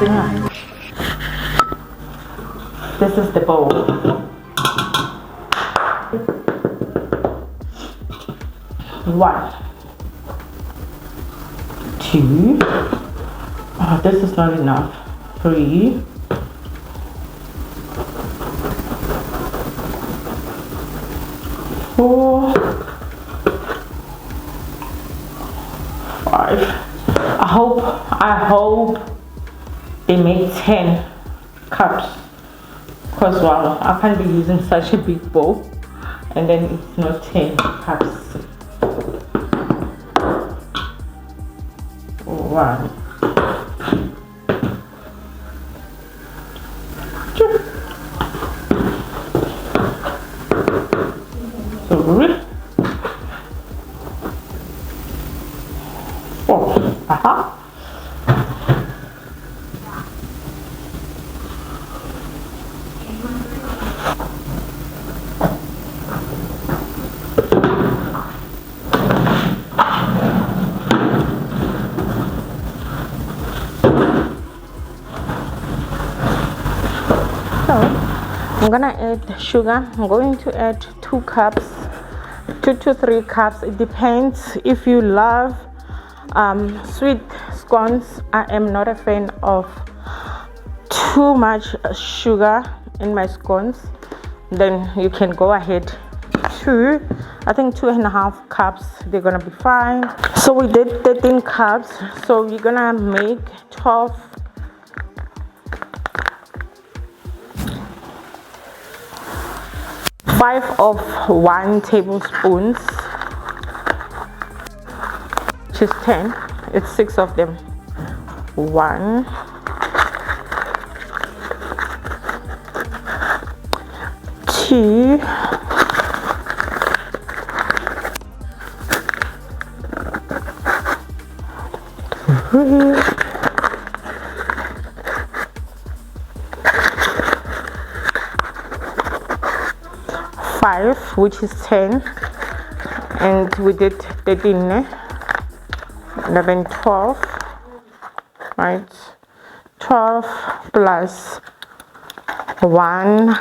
This is the bowl. 1, 2. Oh, this is not enough. 3. 4. 5. I hope they make 10 cups, because wow, I can't be using such a big bowl and then it's not 10 cups. 1, 2, 3, 4. Aha. I'm gonna add sugar. I'm going to add 2 cups, 2 to 3 cups. It depends if you love sweet scones. I am not a fan of too much sugar in my scones. Then you can go ahead. I think 2.5 cups, they're gonna be fine. So we did 13 cups, so we're gonna make 12. 5 of 1 tablespoons, which is 10. It's 6 of them. 1, 2, 3, 5, which is 10, and we did 13, 11, 12, right? 12 plus 1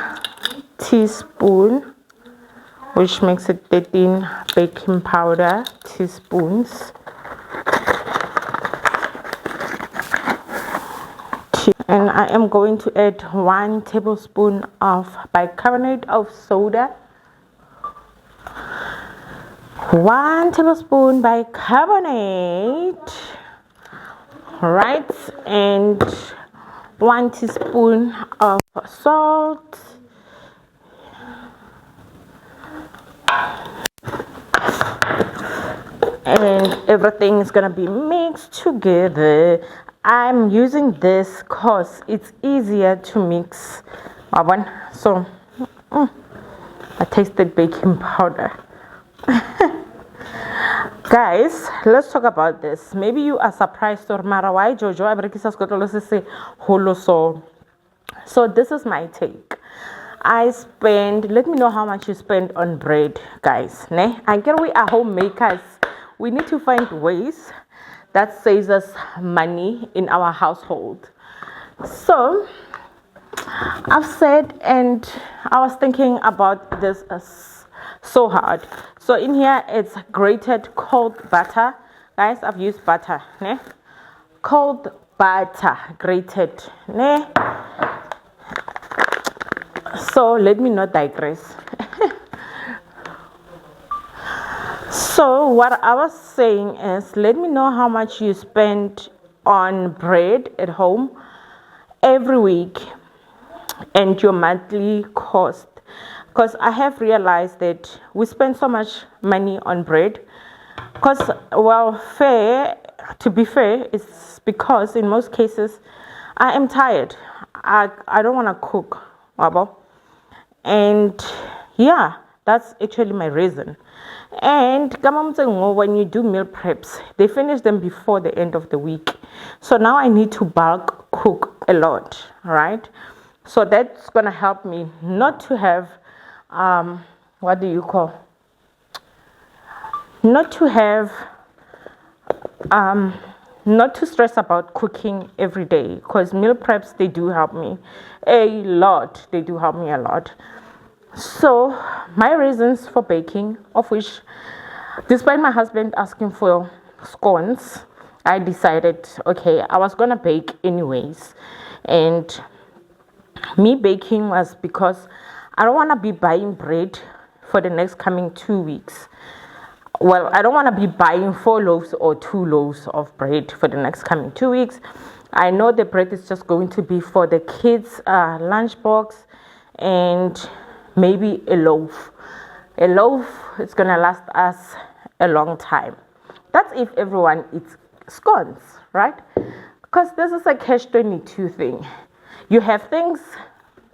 teaspoon, which makes it 13 baking powder teaspoons. And I am going to add 1 tablespoon of bicarbonate of soda. 1 tablespoon bicarbonate, right? And 1 teaspoon of salt. And everything is gonna be mixed together. I'm using this because it's easier to mix. So I tasted baking powder. Guys, let's talk about this. Maybe you are surprised or mara why Jojo so this is my take. Let me know how much you spend on bread, guys. I get we are homemakers. We need to find ways that saves us money in our household. So I've said, and I was thinking about this so hard. So in here it's grated cold butter, guys. I've used butter, cold butter grated, so let me not digress. So what I was saying is, let me know how much you spend on bread at home every week and your monthly cost, because I have realized that we spend so much money on bread because, well, to be fair, it's because in most cases I am tired. I don't want to cook, and yeah, that's actually my reason. And when you do meal preps, they finish them before the end of the week. So now I need to bulk cook a lot, right? So that's gonna help me not to have not to stress about cooking every day, because meal preps, they do help me a lot. They do help me a lot. So my reasons for baking, of which, despite my husband asking for scones, I decided, okay, I was gonna bake anyways. And me baking was because I don't want to be buying bread for the next coming 2 weeks. Well, I don't want to be buying 4 loaves or 2 loaves of bread for the next coming 2 weeks. I know the bread is just going to be for the kids' lunchbox and maybe a loaf. A loaf is going to last us a long time. That's if everyone eats scones, right? Because this is a catch-22 thing. You have things,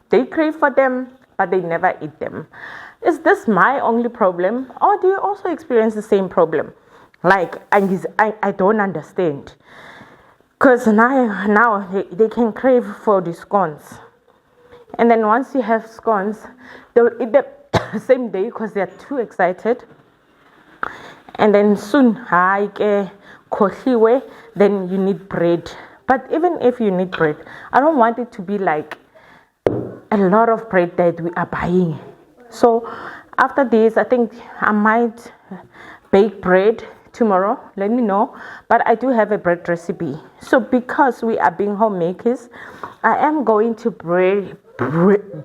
they crave for them, but they never eat them. Is this my only problem, or do you also experience the same problem? Like, I don't understand. Because now they can crave for the scones. And then once you have scones, they'll eat them same day because they're too excited. And then soon, then you need bread. But even if you need bread, I don't want it to be like a lot of bread that we are buying. So after this, I think I might bake bread tomorrow. Let me know. But I do have a bread recipe. So because we are being homemakers, I am going to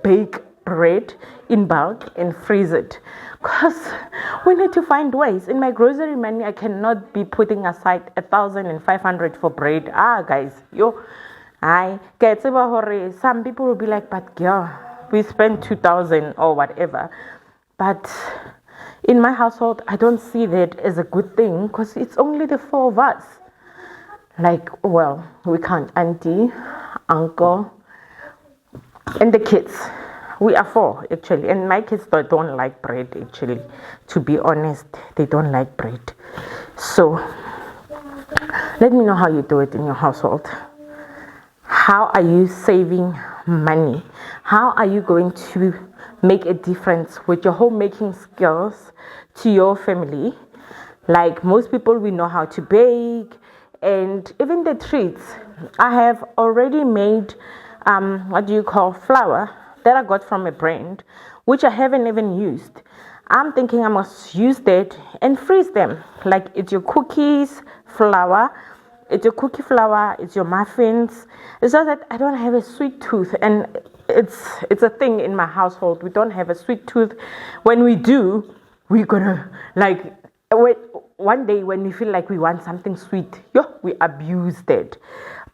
bake bread in bulk and freeze it. Because we need to find ways. In my grocery money, I cannot be putting aside 1,500 for bread. Guys, some people will be like, but girl, we spend 2,000 or whatever. But in my household, I don't see that as a good thing because it's only the 4 of us. Like, well, we can't auntie, uncle, and the kids. We are 4 actually, and my kids don't like bread actually. To be honest, they don't like bread. So let me know how you do it in your household. How are you saving money? How are you going to make a difference with your homemaking skills to your family? Like most people, we know how to bake, and even the treats. I have already made flour that I got from a brand, which I haven't even used. I'm thinking I must use that and freeze them. Like it's your cookies flour, it's your cookie flour, it's your muffins. It's just that I don't have a sweet tooth, and it's a thing in my household. We don't have a sweet tooth. When we do, we're gonna like one day when we feel like we want something sweet, we abuse that.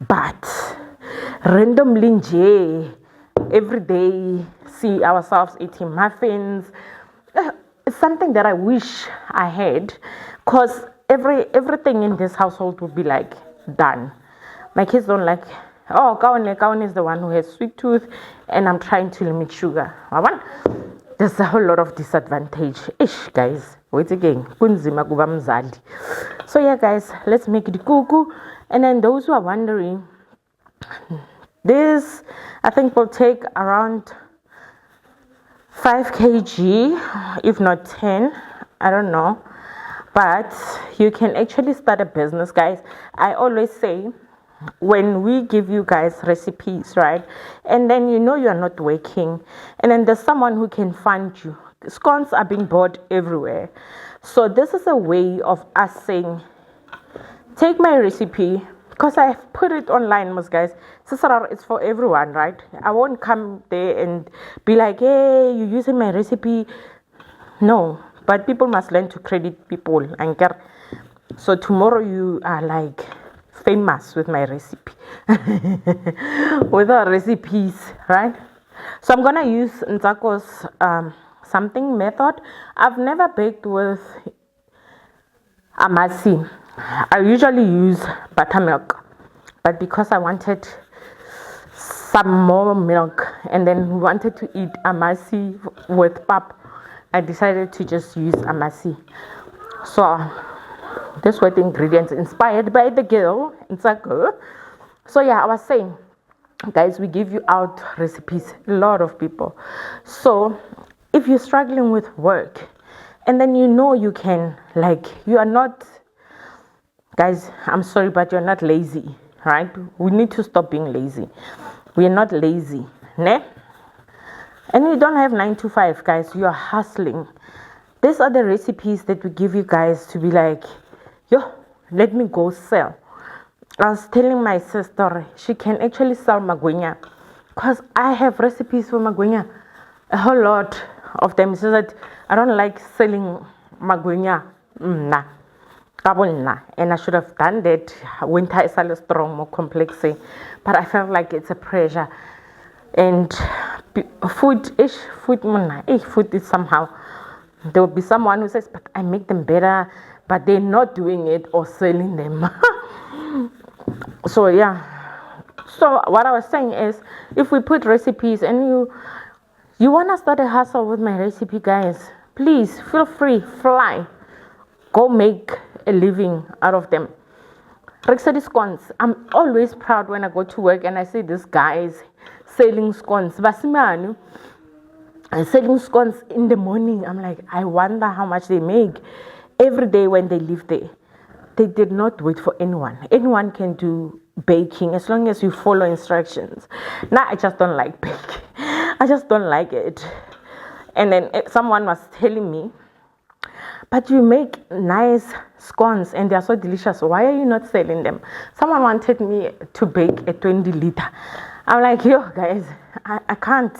But randomly, every day, see ourselves eating muffins. It's something that I wish I had, because everything in this household would be like done. My kids don't like. Kaone is the one who has sweet tooth, and I'm trying to limit sugar. There's a whole lot of disadvantage. Guys, wait again. So yeah, guys, let's make it kuku. And then those who are wondering, this I think will take around 5 kg, if not 10. I don't know. But you can actually start a business, guys. I always say, when we give you guys recipes, right, and then you're not working, and then there's someone who can fund you. Scones are being bought everywhere. So this is a way of us saying, take my recipe, because I've put it online, most guys. It's for everyone, right? I won't come there and be like, hey, you're using my recipe. No, but people must learn to credit people. So tomorrow you are like famous with my recipe, with our recipes, right? So I'm gonna use Nzako's something method. I've never baked with amasi. I usually use buttermilk, but because I wanted some more milk and then wanted to eat amasi with pap, I decided to just use amasi. So this were the ingredients inspired by the girl Nzako. So yeah, I was saying, guys, we give you out recipes, a lot of people. So if you're struggling with work, and then you can, like, you are not Guys, I'm sorry, but you're not lazy, right? We need to stop being lazy. We're not lazy, ne? And you don't have 9 to 5, guys. You are hustling. These are the recipes that we give you guys to be like, yo, let me go sell. I was telling my sister she can actually sell magwenya because I have recipes for magwenya, a whole lot of them. So that I don't like selling magwenya, nah, and I should have done that. Winter is a strong, more complex, but I felt like it's a pressure. And food is somehow. There will be someone who says, but I make them better, but they're not doing it or selling them. So yeah. So what I was saying is, if we put recipes and you want to start a hustle with my recipe, guys, please feel free, fly, go make a living out of them. Delicious Scones. I'm always proud when I go to work and I see these guys selling scones. Basimanu. And selling scones in the morning. I'm like, I wonder how much they make every day when they live there. They did not wait for anyone. Anyone can do baking as long as you follow instructions. Now I just don't like baking. I just don't like it. And then someone was telling me, but you make nice scones and they are so delicious. Why are you not selling them? Someone wanted me to bake a 20 liter. I'm like, yo, guys, I can't.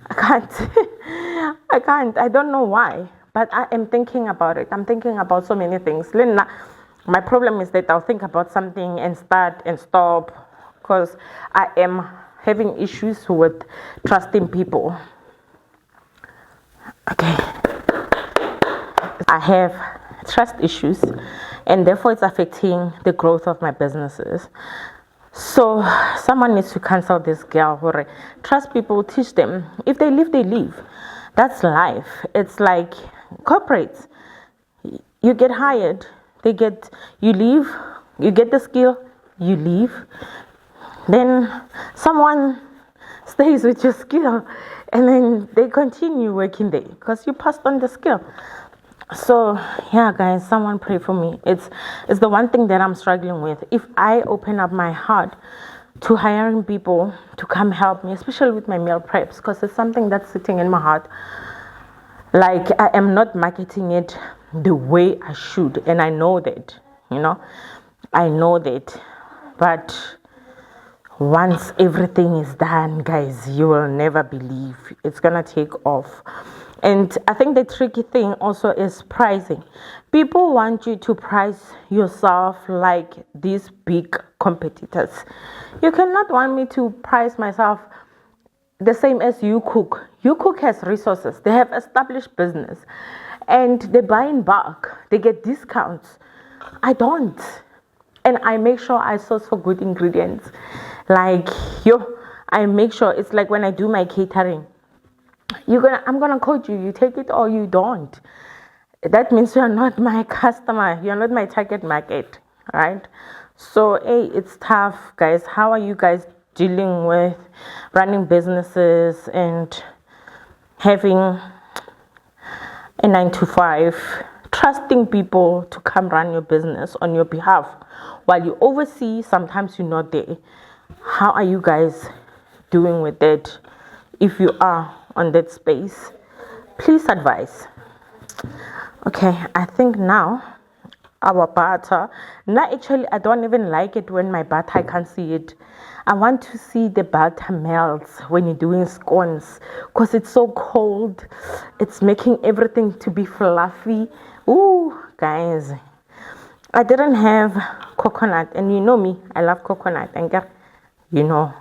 I can't. I don't know why. But I am thinking about it. I'm thinking about so many things. Linda, my problem is that I'll think about something and start and stop because I am having issues with trusting people. Okay. I have trust issues and therefore it's affecting the growth of my businesses. So someone needs to cancel this girl. Trust people, teach them. If they leave, they leave. That's life. It's like corporates. You get hired, you leave, you get the skill, you leave. Then someone stays with your skill and then they continue working there because you passed on the skill. So yeah, guys, someone pray for me. It's the one thing that I'm struggling with. If I open up my heart to hiring people to come help me, especially with my meal preps, because it's something that's sitting in my heart. Like I am not marketing it the way I should, and I know that, I know that. But once everything is done, guys, you will never believe it's gonna take off. And I think the tricky thing also is pricing. People want you to price yourself like these big competitors. You cannot want me to price myself the same as You Cook. You Cook has resources. They have established business. And they buy in bulk. They get discounts. I don't. And I make sure I source for good ingredients. Like, I make sure it's like when I do my catering. I'm gonna coach you. You take it or you don't. That means you are not my customer. You're not my target market, right? So, it's tough, guys. How are you guys dealing with running businesses and having a 9 to 5, trusting people to come run your business on your behalf while you oversee? Sometimes you're not there. How are you guys doing with that? If you are on that space, please advise. Okay, I think now our butter. Now actually I don't even like it when my butter, I can't see it. I want to see the butter melts when you're doing scones because it's so cold. It's making everything to be fluffy. Ooh, guys, I didn't have coconut, and you know me, I love coconut. And you know.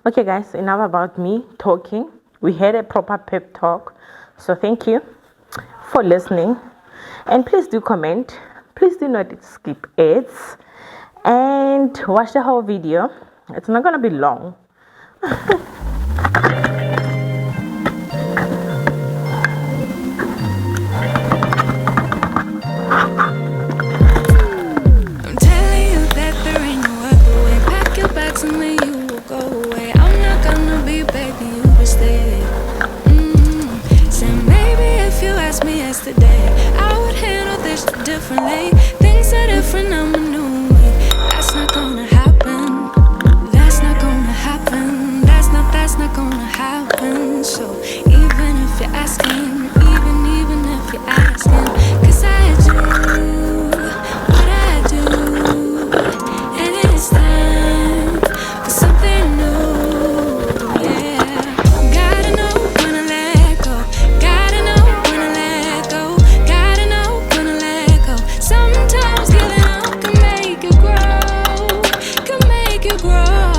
Okay, guys, enough about me talking. We had a proper pep talk. So thank you for listening. And please do comment. Please do not skip ads. And watch the whole video. It's not going to be long. And then you will go away. I'm not gonna be begging you to stay. So maybe if you asked me yesterday, I would handle this differently. differently. Things are different, I'm a new me. That's not gonna happen. That's not gonna happen. That's not gonna happen. So even if you're asking, even if you're asking, 'cause I do what I do, and it's time for something new. Yeah, gotta know when to let go. Gotta know when to let go. Gotta know when to let go. Sometimes giving up can make you grow. Can make you grow.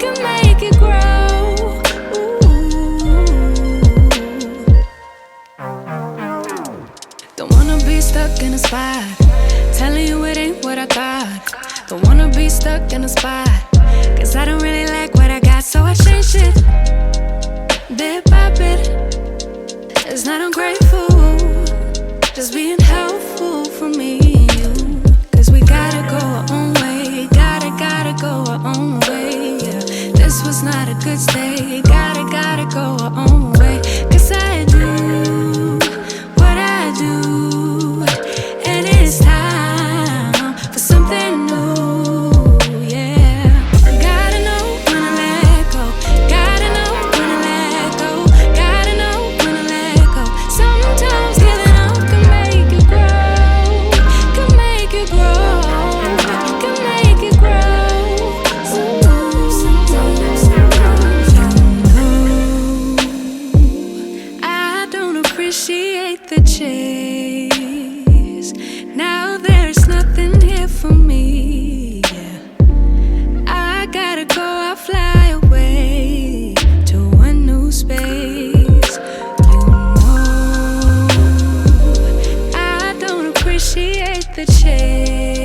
Can make you grow. Don't wanna be stuck in a spot, telling you it ain't what I thought. Don't wanna be stuck in a spot, 'cause I don't really like what I got, so I change it bit by bit. It's not ungrateful, just being helpful for me and you. 'Cause we gotta go our own way, gotta go our own way. Yeah, this was not a good stay, gotta go our own way. 'Cause I do what I do, and it's time for something new. Yeah, gotta know when to let go. Gotta know when to let go. Gotta know when to let go. Sometimes giving up can make you grow. Can make you grow. Can make you grow. Sometimes I don't appreciate the chase. Now there's nothing here for me. Yeah, I gotta go, I'll fly away to a new space. You know, I don't appreciate the chase.